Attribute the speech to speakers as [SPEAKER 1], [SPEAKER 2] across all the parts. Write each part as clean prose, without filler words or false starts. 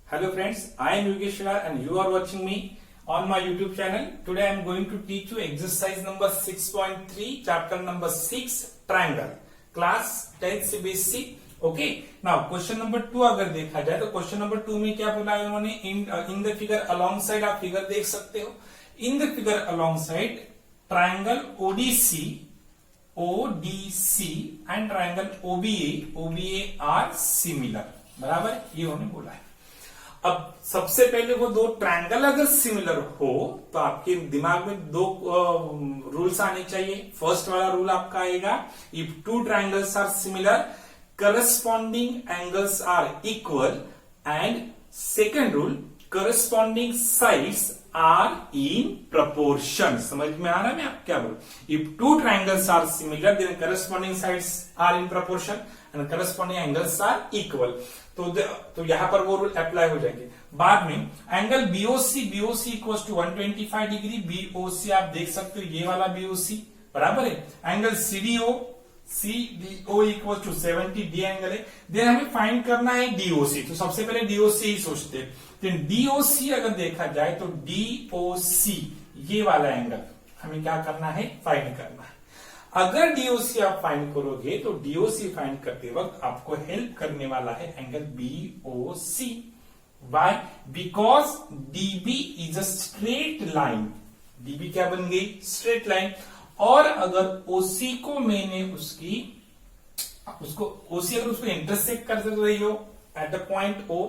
[SPEAKER 1] Hello friends, I am Yogesh Shah and you are watching me on my YouTube channel. Today I am going to teach you exercise number 6.3, chapter number 6, triangle, class 10th CBSE. Okay, now question number 2 अगर देखा जाए तो question number 2 में क्या बोला है उन्होंने, in the figure alongside, आप फिगर देख सकते हो, in the figure alongside triangle ODC and triangle OBA are similar. बराबर, ये उन्होंने बोला है. अब सबसे पहले वो दो ट्रायंगल अगर सिमिलर हो तो आपके दिमाग में दो रूल्स आने चाहिए. फर्स्ट वाला रूल आपका आएगा, if two triangles are similar corresponding angles are equal, and second rule corresponding sides are in proportion. समझ में आ रहा है मैं आप क्या बोलूं? If two triangles are similar then corresponding sides are in proportion and corresponding angles are equal. तो यहां पर वो रूल अप्लाई हो जाएंगे. बाद में angle BOC equal to 125 degree. BOC आप देख सकते हो, ये वाला बीओसी बराबर है. Angle CDO equal to 70, D angle है. देन हमें फाइंड करना है डीओसी. तो सबसे पहले डीओसी ही सोचते हैं. तो डीओसी अगर देखा जाए तो डीओसी ये वाला एंगल हमें क्या करना है, फाइंड करना है. अगर डीओसी आप फाइंड करोगे तो डीओसी फाइंड करते वक्त आपको हेल्प करने वाला है angle BOC. Why? Because DB is a straight line. DB क्या बन गई? Straight line. और अगर ओसी को मैंने ओसी अगर उसको इंटरसेक्ट कर रही हो एट द पॉइंट ओ,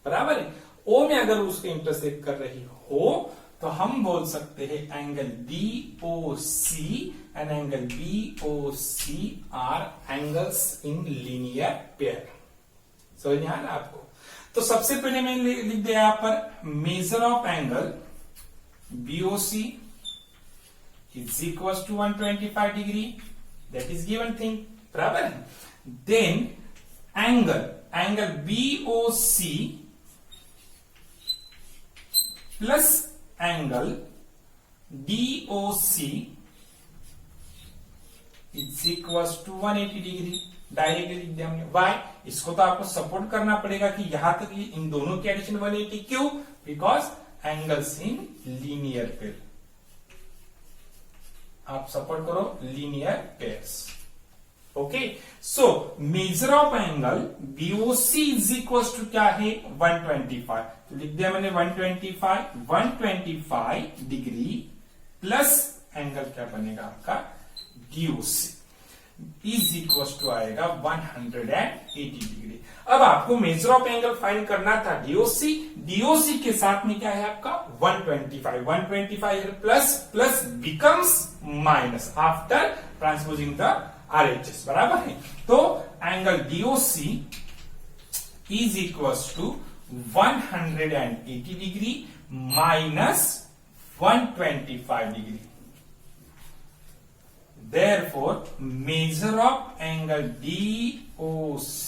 [SPEAKER 1] बराबर है, ओ में अगर उसको इंटरसेक्ट कर रही हो तो हम बोल सकते हैं angle DOC and angle BOC are angles in linear pair. समझ में आ रहा आपको? तो सबसे पहले मैंने लिख दिया यहां पर major of angle BOC is equals to 125 degree. That is given thing. बराबर है. Then angle BOC plus angle DOC is equals to 180 degree. Directly लिख दिया हमने. Why? इसको तो आपको सपोर्ट करना पड़ेगा कि यहां तक इन दोनों की एडिशन 180. क्यों? Because angles in linear pair. आप सपोर्ट करो linear pairs. Okay, so measure of angle BOC is equal to क्या है? 125. तो लिख दिया मैंने 125 डिग्री प्लस एंगल क्या बनेगा आपका? डीओसी इज इक्वल टू आएगा 180 डिग्री. अब आपको मेजर ऑफ एंगल फाइंड करना था डीओसी के साथ में क्या है आपका? 125 plus becomes minus after transposing the RHS. बराबर है. तो angle DOC is equal to 180 degree minus 125 degree. Therefore, measure of angle DOC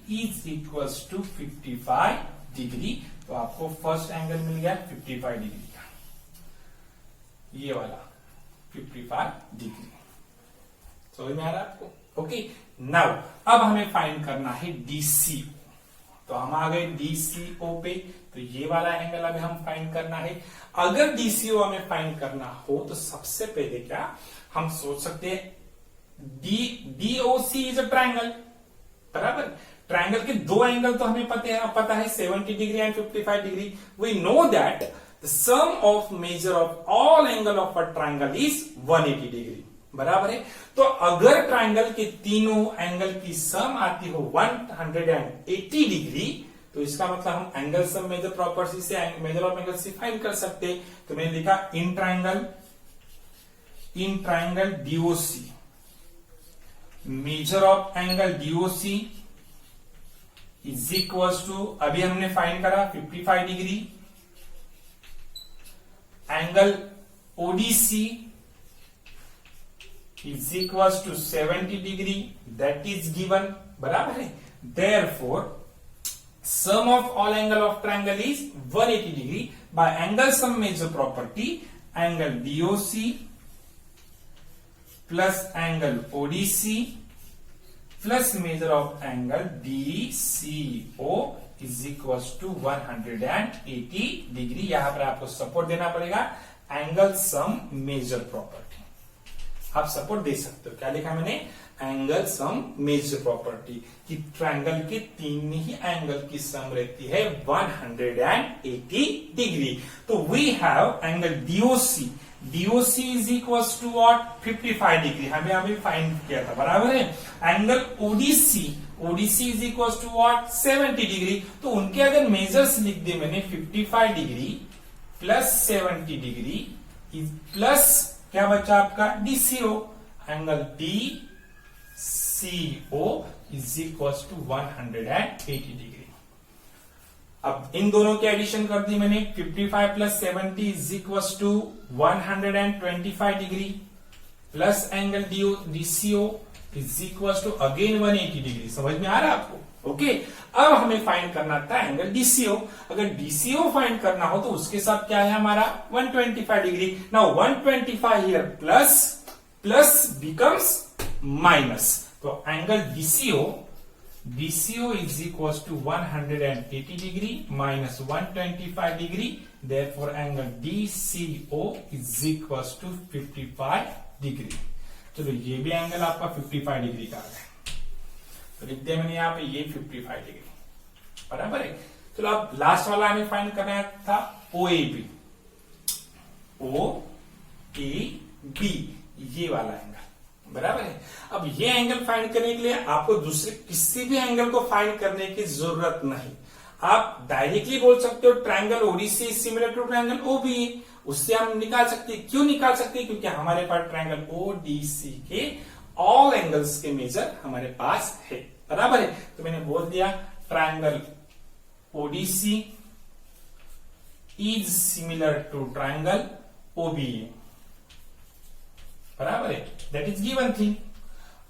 [SPEAKER 1] is equals to 55 degree. तो आपको फर्स्ट एंगल मिल गया 55 डिग्री का, ये वाला 55 डिग्री. समझ में आ रहा है आपको? ओके, नाउ अब हमें फाइंड करना है डीसीओ. तो हम आ गए डीसीओ पे. तो ये वाला एंगल हमें हम फाइंड करना है. अगर डीसीओ हमें फाइंड करना हो तो सबसे पहले क्या हम सोच सकते हैं, डीओसी इज अ ट्रायंगल. बराबर. ट्रायंगल के दो एंगल तो हमें पता है 70 degree and 55 degree. We know that the sum of measure of all angle of a triangle is 180 degree. बराबर है. तो अगर ट्रायंगल के तीनों एंगल की सम आती हो 180 डिग्री तो इसका मतलब हम एंगल सम मेजर प्रॉपर्टी से मेजर ऑफ एंगल से फाइंड कर सकते हैं. तो मैंने लिखा in triangle DOC, measure of angle DOC is equal to, अभी हमने फाइंड करा 55 degree. Angle ODC is equal to 70 degree. That is given. बराबर है. Therefore sum of all angle of triangle is 180 degree. By angle sum measure property, angle DOC plus angle ODC plus measure of angle DCO is equal to 180 degree. यहां पर आपको support देना पड़ेगा angle sum measure property. आप support दे सकते हो। क्या लिखा मैंने? एंगल सम मेजर प्रॉपर्टी कि ट्रायंगल के तीन ही एंगल की सम रहती है 180 डिग्री। तो we have angle DOC. DOC is equal to what? 55 degree. हमें अभी फाइंड किया था, बराबर है। Angle ODC, ODC is equal to what? 70 degree. तो उनके अगर मेजर्स लिख दिए मैंने 55 डिग्री प्लस 70 डिग्री प्लस क्या बचा आपका? DCO. Angle D CO is equal to 180 degree. अब इन दोनों की एडिशन कर दी मैंने। 55 plus 70 is equal to 125 degree plus angle DCO is equal to again 180 degree. समझ में आ रहा है आपको? ओके। अब हमें फाइंड करना था एंगल DCO। अगर DCO फाइंड करना हो तो उसके साथ क्या है हमारा? 125 degree. Now 125 here plus becomes minus. तो angle DCO is equals to 180 degree minus 125 degree. Therefore angle DCO is equals to 55 degree. चलो ये भी एंगल आपका 55 डिग्री का है। तो लिखते हैं मैंने यहाँ पे ये 55 डिग्री, बराबर है। चलो अब लास्ट वाला हमें फाइंड करना था OAB। OAB ये वाला एंगल, बराबर है। अब ये एंगल फाइंड करने के लिए आपको दूसरे किसी भी एंगल को फाइंड करने की जरूरत नहीं। आप डायरेक्टली बोल सकते हो triangle ODC similar to triangle OBA. उससे हम निकाल सकते हैं। क्यों निकाल सकते हैं? क्योंकि हमारे पास ट्रायंगल ओडीसी के ऑल एंगल्स के मेजर हमारे पास है, बराबर है। तो मैंने बोल दिया triangle ODC is similar to triangle OBA, बराबर है। That is given thing.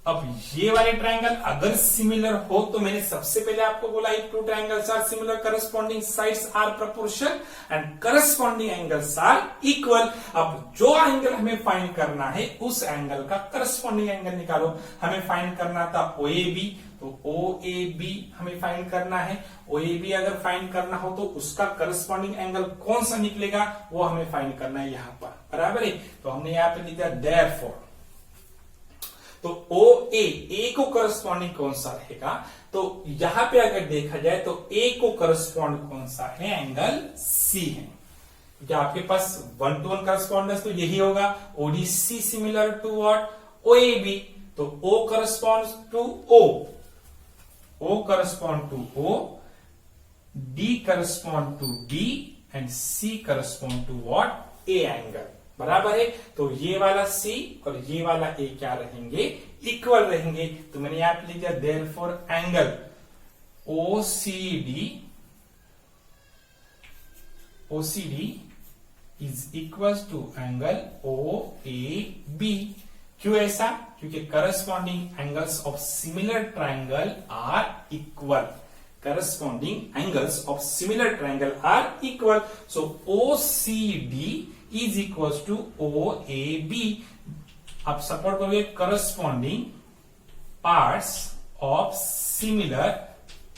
[SPEAKER 1] अब ये वाले ट्रायंगल अगर सिमिलर हो तो मैंने सबसे पहले आपको बोला if two triangles are similar corresponding sides are proportional and corresponding angles are equal. अब जो एंगल हमें फाइंड करना है उस एंगल का करस्पॉन्डिंग एंगल निकालो। हमें फाइंड करना था OAB, तो OAB हमें फाइंड करना है। OAB अगर फाइंड करना हो तो उसका करस्पॉन्डिंग एंगल कौन सा निकलेगा वो हमें फाइंड करना है यहाँ पर, बराबर है। तो हमने यहाँ पे लिखा देयरफॉर। तो A को करस्पॉन्डिंग कौन सा रहेगा? तो यहां पे अगर देखा जाए तो A को करस्पॉन्ड कौन सा है? एंगल C है। क्योंकि आपके पास 1-to-1 करस्पॉन्डेंस तो यही होगा। ODC similar to what? OAB। तो O corresponds to O correspond to O, D correspond to D and C correspond to what? A angle, बराबर है। तो ये वाला C और ये वाला A क्या रहेंगे? इक्वल रहेंगे। तो मैंने यहां पे लिख दिया therefore angle OCD is equal to angle OAB। क्यों ऐसा? क्योंकि corresponding angles of similar triangle are equal. Corresponding angles of similar triangle are equal. So OCD is equals to OAB। आप सपोर्ट करोगे corresponding parts of similar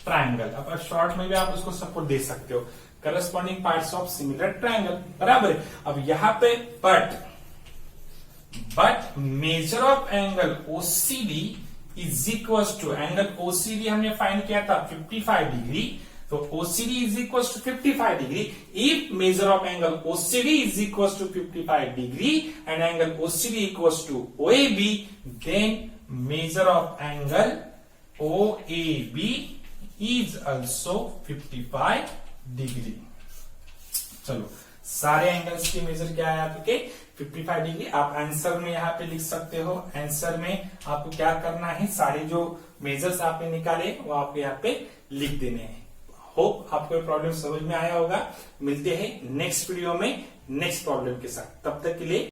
[SPEAKER 1] triangle. अब short में भी आप उसको सपोर्ट दे सकते हो, corresponding parts of similar triangle, बराबर है। अब यहां पे but measure of angle OCD is equal to angle OCD हमने फाइंड किया था 55 डिग्री। तो OCD is equals to 55 degree. If measure of angle OCD is equals to 55 degree and angle OCD equals to OAB, then measure of angle OAB is also 55 degree. चलो सारे angles के major क्या है आपके? 55 degree. आप answer में यहाँ पे लिख सकते हो। आंसर में आपको क्या करना है? सारे जो मेजर्स आपने निकाले वो आपको यहाँ पे लिख देने हैं। होप आपको ये प्रॉब्लम समझ में आया होगा। मिलते हैं नेक्स्ट वीडियो में नेक्स्ट प्रॉब्लम के साथ। तब तक के लिए